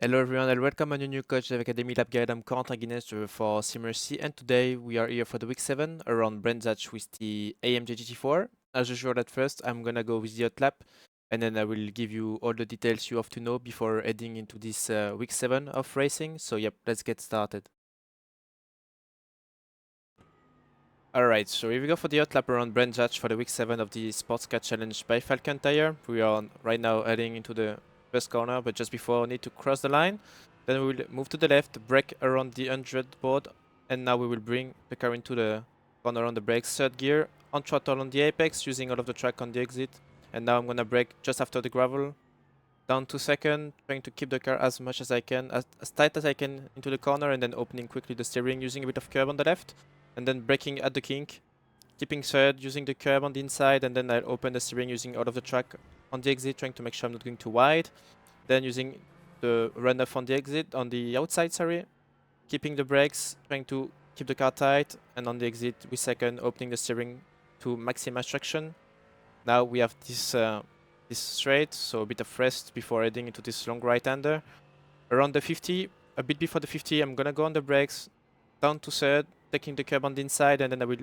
Hello everyone and welcome on your new Coach Dev Academy Lab Guide. I'm Corentin Guinez for Simmercy, and today we are here for the week 7 around Brenzach with the AMG GT4. As usual, at first I'm gonna go with the hot lap, and then I will give you all the details you have to know before heading into this week 7 of racing. So yep, let's get started. Alright, so here we go for the hot lap around Brenzach for the week 7 of the Sports Car Challenge by Falcon Tire. We are right now heading into the first corner, but just before we need to cross the line. Then we will move to the left, brake around the 100 board, and now we will bring the car into the corner on the brakes, third gear, on throttle on the apex, using all of the track on the exit. And now I'm gonna brake just after the gravel, down to second, trying to keep the car as much as I can, as tight as I can into the corner, and then opening quickly the steering, using a bit of curb on the left, and then braking at the kink, keeping third, using the curb on the inside, and then I'll open the steering using all of the track on the exit, trying to make sure I'm not going too wide. Then using the runoff on the exit, on the outside, sorry, keeping the brakes, trying to keep the car tight, and on the exit, we second, opening the steering to maximize traction. Now we have this straight, so a bit of rest before heading into this long right-hander. Around the 50, a bit before the 50, I'm gonna go on the brakes, down to third, taking the curb on the inside, and then I will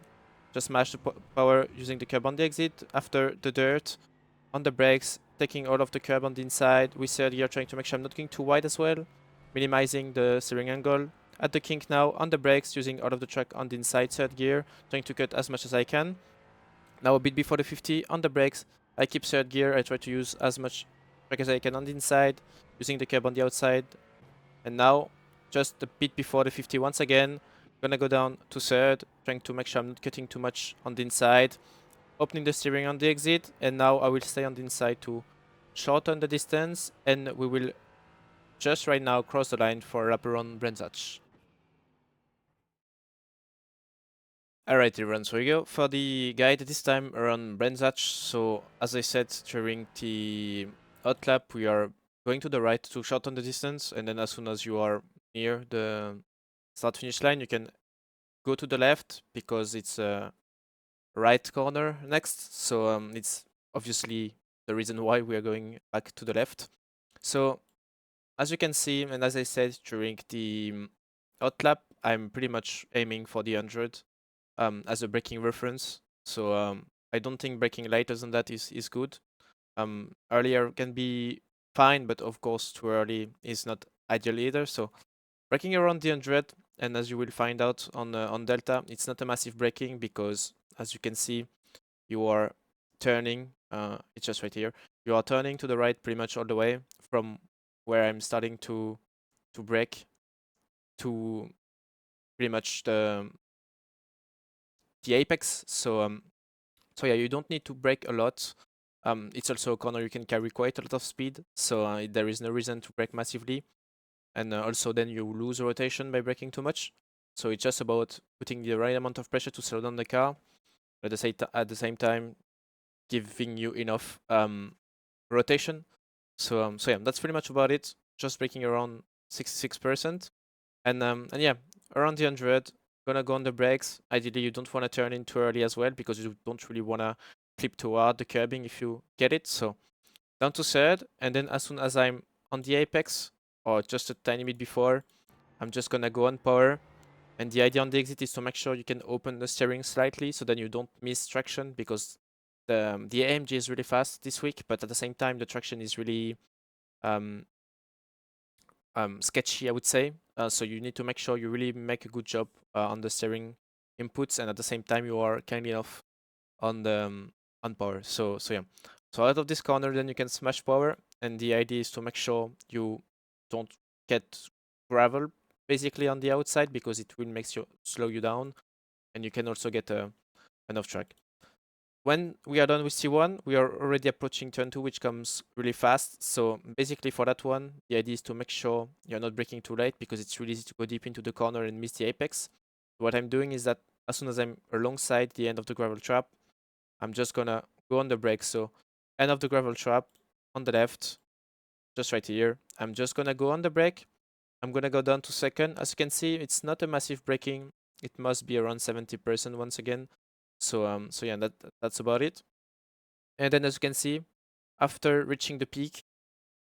just smash the power using the curb on the exit. After the dirt, on the brakes, taking all of the curb on the inside, with third gear, trying to make sure I'm not going too wide as well, minimizing the steering angle. At the kink now, on the brakes, using all of the track on the inside, third gear, trying to cut as much as I can. Now a bit before the 50, on the brakes, I keep third gear, I try to use as much track as I can on the inside, using the curb on the outside. And now, just a bit before the 50 once again, gonna go down to third, trying to make sure I'm not cutting too much on the inside, opening the steering on the exit, and now I will stay on the inside to shorten the distance, and we will just right now cross the line for a lap around Brenzach. Alright everyone, so we go for the guide this time around Brenzach. So as I said during the hot lap, we are going to the right to shorten the distance, and then as soon as you are near the start finish line, you can go to the left because it's a right corner next. So it's obviously the reason why we are going back to the left. So as you can see, and as I said during the hot lap, I'm pretty much aiming for the 100 as a braking reference. So I don't think braking later than that is good. Earlier can be fine, but of course too early is not ideal either. So braking around the 100, and as you will find out on Delta, it's not a massive braking because as you can see, you are turning, it's just right here. You are turning to the right pretty much all the way from where I'm starting to brake to pretty much the apex. So yeah, you don't need to brake a lot. It's also a corner you can carry quite a lot of speed, so there is no reason to brake massively. And also then you lose rotation by braking too much. So it's just about putting the right amount of pressure to slow down the car, at the same time giving you enough rotation. So yeah, that's pretty much about it. Just braking around 66%. And yeah, around the 100, gonna go on the brakes. Ideally, you don't want to turn in too early as well because you don't really want to clip too hard the curbing if you get it. So down to third, and then as soon as I'm on the apex, or just a tiny bit before, I'm just gonna go on power. And the idea on the exit is to make sure you can open the steering slightly so then you don't miss traction, because the AMG is really fast this week, but at the same time the traction is really um, sketchy, I would say. So you need to make sure you really make a good job on the steering inputs, and at the same time you are kind enough on the on power. So yeah. So out of this corner, then you can smash power, and the idea is to make sure you don't get gravel basically on the outside because it will make you slow you down, and you can also get an off track. When we are done with C1, we are already approaching turn 2, which comes really fast. So basically for that one, the idea is to make sure you're not braking too late because it's really easy to go deep into the corner and miss the apex. What I'm doing is that as soon as I'm alongside the end of the gravel trap, I'm just gonna go on the brakes. So end of the gravel trap on the left, just right here. I'm just gonna go on the brake. I'm gonna go down to second. As you can see, it's not a massive braking. It must be around 70% once again. So yeah, that's about it. And then as you can see, after reaching the peak,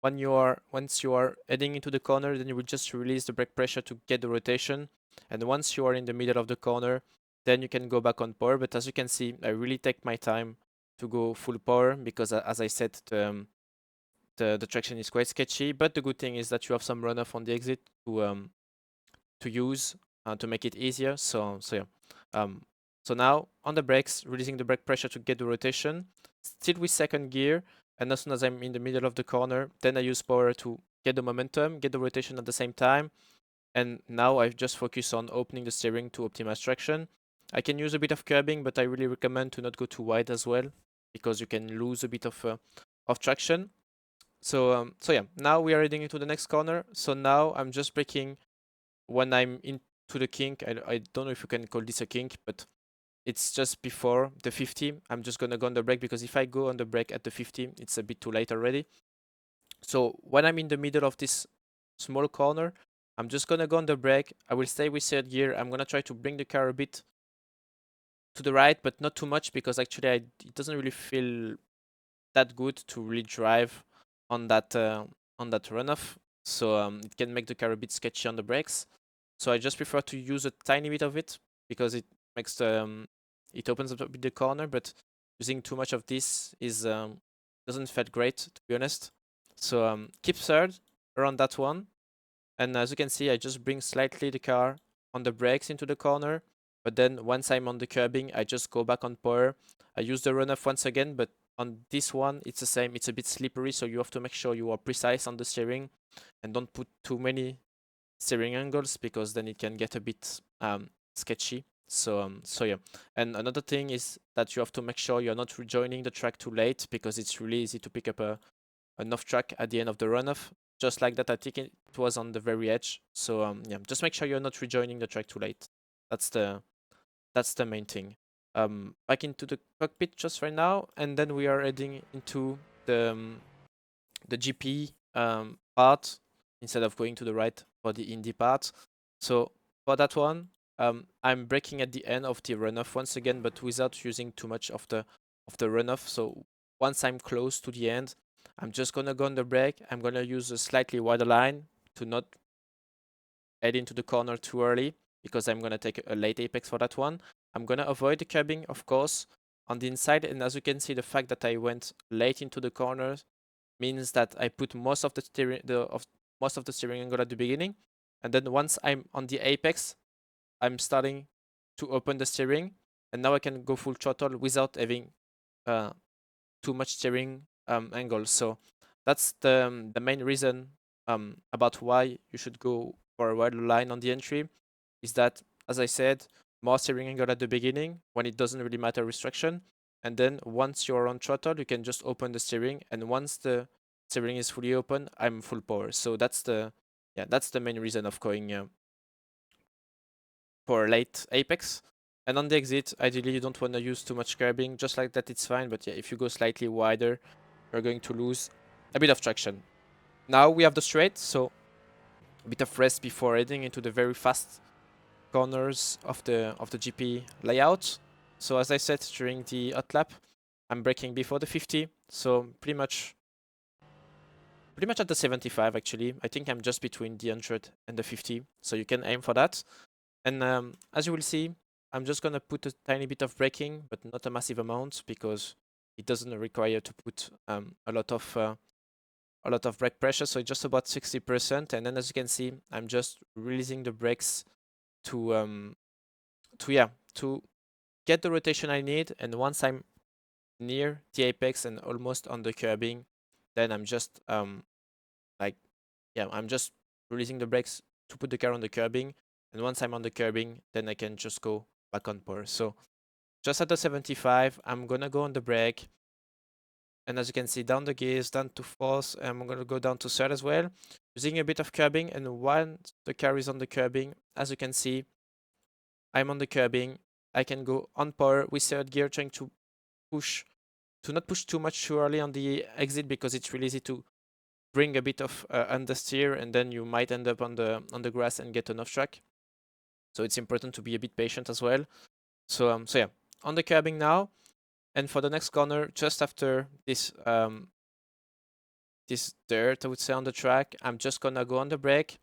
once you are heading into the corner, then you will just release the brake pressure to get the rotation. And once you are in the middle of the corner, then you can go back on power. But as you can see, I really take my time to go full power because, as I said, the traction is quite sketchy. But the good thing is that you have some runoff on the exit to use to make it easier. So yeah. So now on the brakes, releasing the brake pressure to get the rotation, still with second gear, and as soon as I'm in the middle of the corner, then I use power to get the momentum, get the rotation at the same time, and now I just focus on opening the steering to optimize traction. I can use a bit of curbing, but I really recommend to not go too wide as well, because you can lose a bit of traction. So yeah, now we are heading into the next corner. So now I'm just braking when I'm into the kink. I don't know if you can call this a kink, but it's just before the 50. I'm just gonna go on the brake because if I go on the brake at the 50, it's a bit too late already. So when I'm in the middle of this small corner, I'm just gonna go on the brake. I will stay with third gear. I'm gonna try to bring the car a bit to the right, but not too much because actually it doesn't really feel that good to really drive on that runoff. So it can make the car a bit sketchy on the brakes. So I just prefer to use a tiny bit of it because it makes it opens up a bit the corner. But using too much of this is doesn't feel great, to be honest. So keep third around that one. And as you can see, I just bring slightly the car on the brakes into the corner. But then once I'm on the curbing, I just go back on power. I use the runoff once again, but on this one, it's the same. It's a bit slippery, so you have to make sure you are precise on the steering and don't put too many steering angles because then it can get a bit sketchy. So yeah. And another thing is that you have to make sure you're not rejoining the track too late because it's really easy to pick up an off track at the end of the runoff. Just like that, I think it was on the very edge. So yeah, just make sure you're not rejoining the track too late. That's the main thing. Back into the cockpit just right now, and then we are heading into the GP part instead of going to the right for the Indy part. So for that one, I'm braking at the end of the runoff once again, but without using too much of the runoff. So once I'm close to the end, I'm just gonna go on the brake. I'm gonna use a slightly wider line to not head into the corner too early because I'm gonna take a late apex for that one. I'm gonna avoid the curbing, of course, on the inside. And as you can see, the fact that I went late into the corners means that I put most of the steering angle at the beginning, and then once I'm on the apex, I'm starting to open the steering, and now I can go full throttle without having uh, too much steering angle. So that's the main reason about why you should go for a wider line on the entry, is that, as I said, more steering angle at the beginning when it doesn't really matter restriction, and then once you're on throttle, you can just open the steering, and once the steering is fully open, I'm full power. So that's the main reason of going for late apex. And on the exit, ideally you don't want to use too much curbing. Just like that, it's fine. But yeah, if you go slightly wider, you're going to lose a bit of traction. Now we have the straight, so a bit of rest before heading into the very fast corners of the GP layout. So as I said during the hot lap, I'm braking before the 50, so pretty much at the 75 actually. I think I'm just between the 100 and the 50, so you can aim for that. And as you will see, I'm just gonna put a tiny bit of braking, but not a massive amount because it doesn't require to put a lot of brake pressure, so it's just about 60%. And then as you can see, I'm just releasing the brakes to get the rotation I need. And once I'm near the apex and almost on the curbing, then I'm just I'm just releasing the brakes to put the car on the curbing. And once I'm on the curbing, then I can just go back on power. So just at the 75, I'm gonna go on the brake. And as you can see, down the gears, down to fourth, and I'm gonna go down to third as well, using a bit of curbing. And once the car is on the curbing, as you can see, I'm on the curbing. I can go on power with third gear, trying to not push too much too early on the exit because it's really easy to bring a bit of understeer, and then you might end up on the grass and get an off track. So it's important to be a bit patient as well. So yeah, on the curbing now, and for the next corner, just after this this dirt, I would say, on the track. I'm just gonna go on the brake.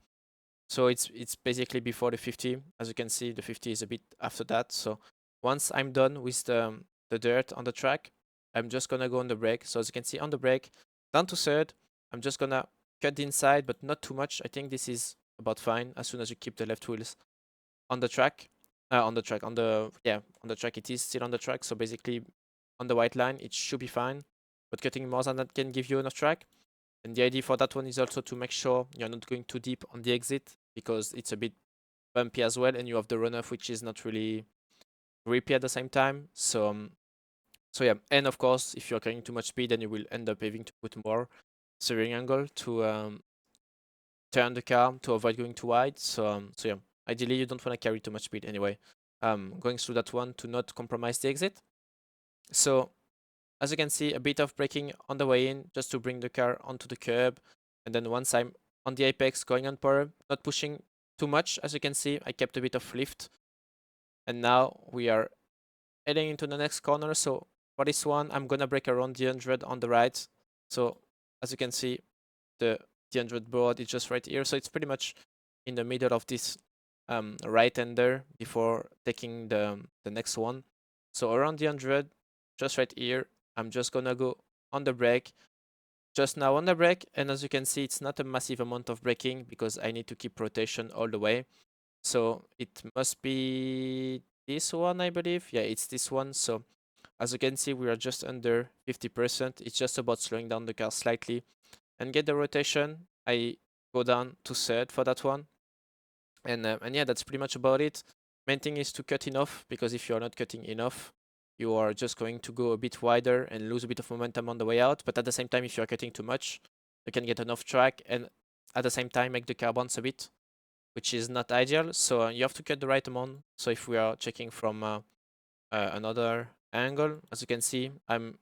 So it's basically before the 50. As you can see, the 50 is a bit after that. So once I'm done with the dirt on the track, I'm just gonna go on the brake. So as you can see on the brake, down to third, I'm just gonna cut the inside, but not too much. I think this is about fine as soon as you keep the left wheels on the track. On the track, on the, yeah, on the track, it is still on the track. So basically on the white line, it should be fine. But cutting more than that can give you enough track. And the idea for that one is also to make sure you're not going too deep on the exit because it's a bit bumpy as well, and you have the runoff which is not really grippy at the same time. So yeah, and of course, if you're carrying too much speed, then you will end up having to put more steering angle to turn the car to avoid going too wide. So yeah, ideally you don't want to carry too much speed anyway. Going through that one to not compromise the exit. So as you can see, a bit of braking on the way in just to bring the car onto the curb. And then once I'm on the apex, going on power, not pushing too much. As you can see, I kept a bit of lift. And now we are heading into the next corner. So for this one, I'm going to brake around the 100 on the right. So as you can see, the 100 board is just right here. So it's pretty much in the middle of this right-hander before taking the next one. So around the 100, just right here, I'm just gonna go on the brake, just now on the brake, and as you can see, it's not a massive amount of braking because I need to keep rotation all the way. So it must be this one, I believe. Yeah, it's this one. So as you can see, we are just under 50%. It's just about slowing down the car slightly and get the rotation. I go down to third for that one. And yeah, that's pretty much about it. Main thing is to cut enough, because if you're not cutting enough, you are just going to go a bit wider and lose a bit of momentum on the way out. But at the same time, if you're cutting too much, you can get enough track and at the same time make the car bounce a bit, which is not ideal. So you have to cut the right amount. So if we are checking from another angle, as you can see, I'm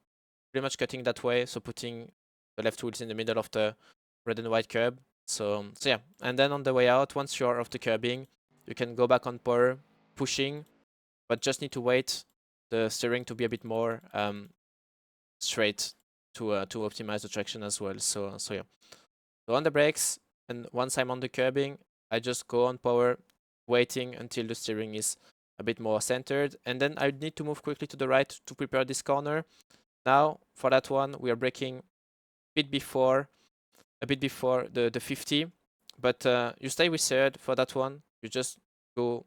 pretty much cutting that way. So putting the left wheels in the middle of the red and white curb. So yeah, and then on the way out, once you're off the curbing, you can go back on power, pushing, but just need to wait the steering to be a bit more straight to optimize the traction as well. So yeah, so on the brakes, and once I'm on the curbing, I just go on power, waiting until the steering is a bit more centered, and then I need to move quickly to the right to prepare this corner. Now for that one, we are braking a bit before the 50, but you stay with third for that one. You just go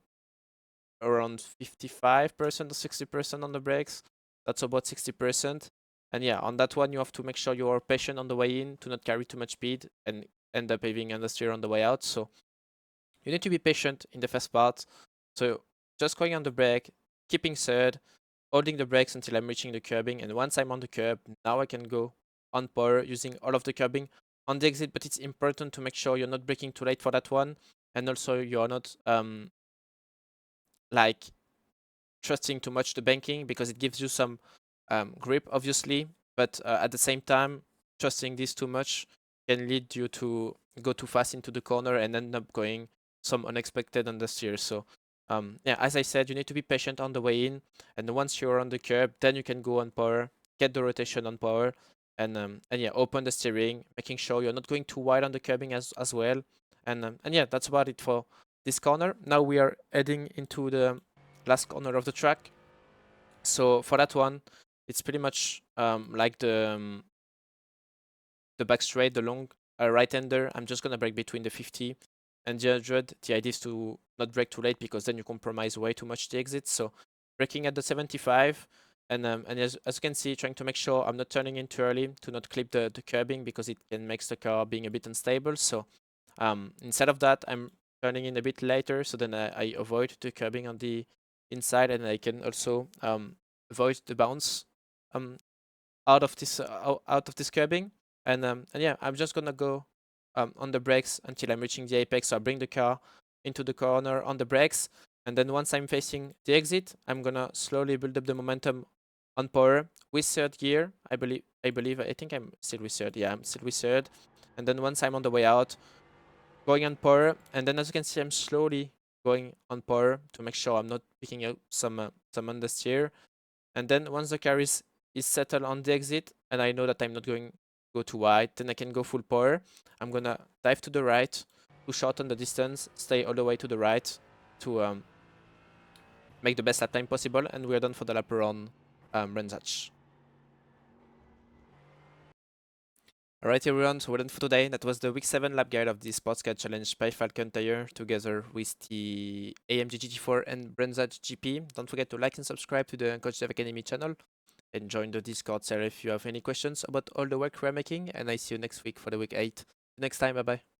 around 55% or 60% on the brakes. That's about 60%. And yeah, on that one, you have to make sure you are patient on the way in to not carry too much speed and end up having understeer on the way out. So you need to be patient in the first part. So just going on the brake, keeping third, holding the brakes until I'm reaching the curbing. And once I'm on the curb, now I can go on power using all of the curbing on the exit. But it's important to make sure you're not braking too late for that one. And also you're not like trusting too much the banking, because it gives you some grip, obviously. But at the same time, trusting this too much can lead you to go too fast into the corner and end up going some unexpected understeer. So yeah, as I said, you need to be patient on the way in, and once you're on the curb, then you can go on power, get the rotation on power, and yeah, open the steering, making sure you're not going too wide on the curbing as well. And yeah, that's about it for this corner. Now we are heading into the last corner of the track. So for that one, it's pretty much like the back straight, the long right-hander. I'm just gonna brake between the 50 and the 100. The idea is to not brake too late, because then you compromise way too much the exit. So braking at the 75, and as you can see, trying to make sure I'm not turning in too early to not clip the curbing, because it can make the car being a bit unstable. So instead of that, I'm turning in a bit later, so then I avoid the curbing on the inside, and I can also avoid the bounce out of this curbing. And yeah, I'm just gonna go on the brakes until I'm reaching the apex. So I bring the car into the corner on the brakes, and then once I'm facing the exit, I'm gonna slowly build up the momentum on power with third gear. I think I'm still with third. Yeah, I'm still with third. And then once I'm on the way out, going on power, and then as you can see, I'm slowly going on power to make sure I'm not picking up some understeer. And then once the car is settled on the exit, and I know that I'm not going go to wide, then I can go full power. I'm gonna dive to the right to shorten the distance, stay all the way to the right to make the best lap time possible, and we're done for the lap around Brenzach. Alright everyone, so we're done for today. That was the week 7 lap guide of the Sports Car Challenge by Falcon Tire together with the AMG GT4 and Brenzach GP. Don't forget to like and subscribe to the Coach Dev Academy channel and join the Discord server if you have any questions about all the work we're making, and I see you next week for the week 8. Next time, bye bye.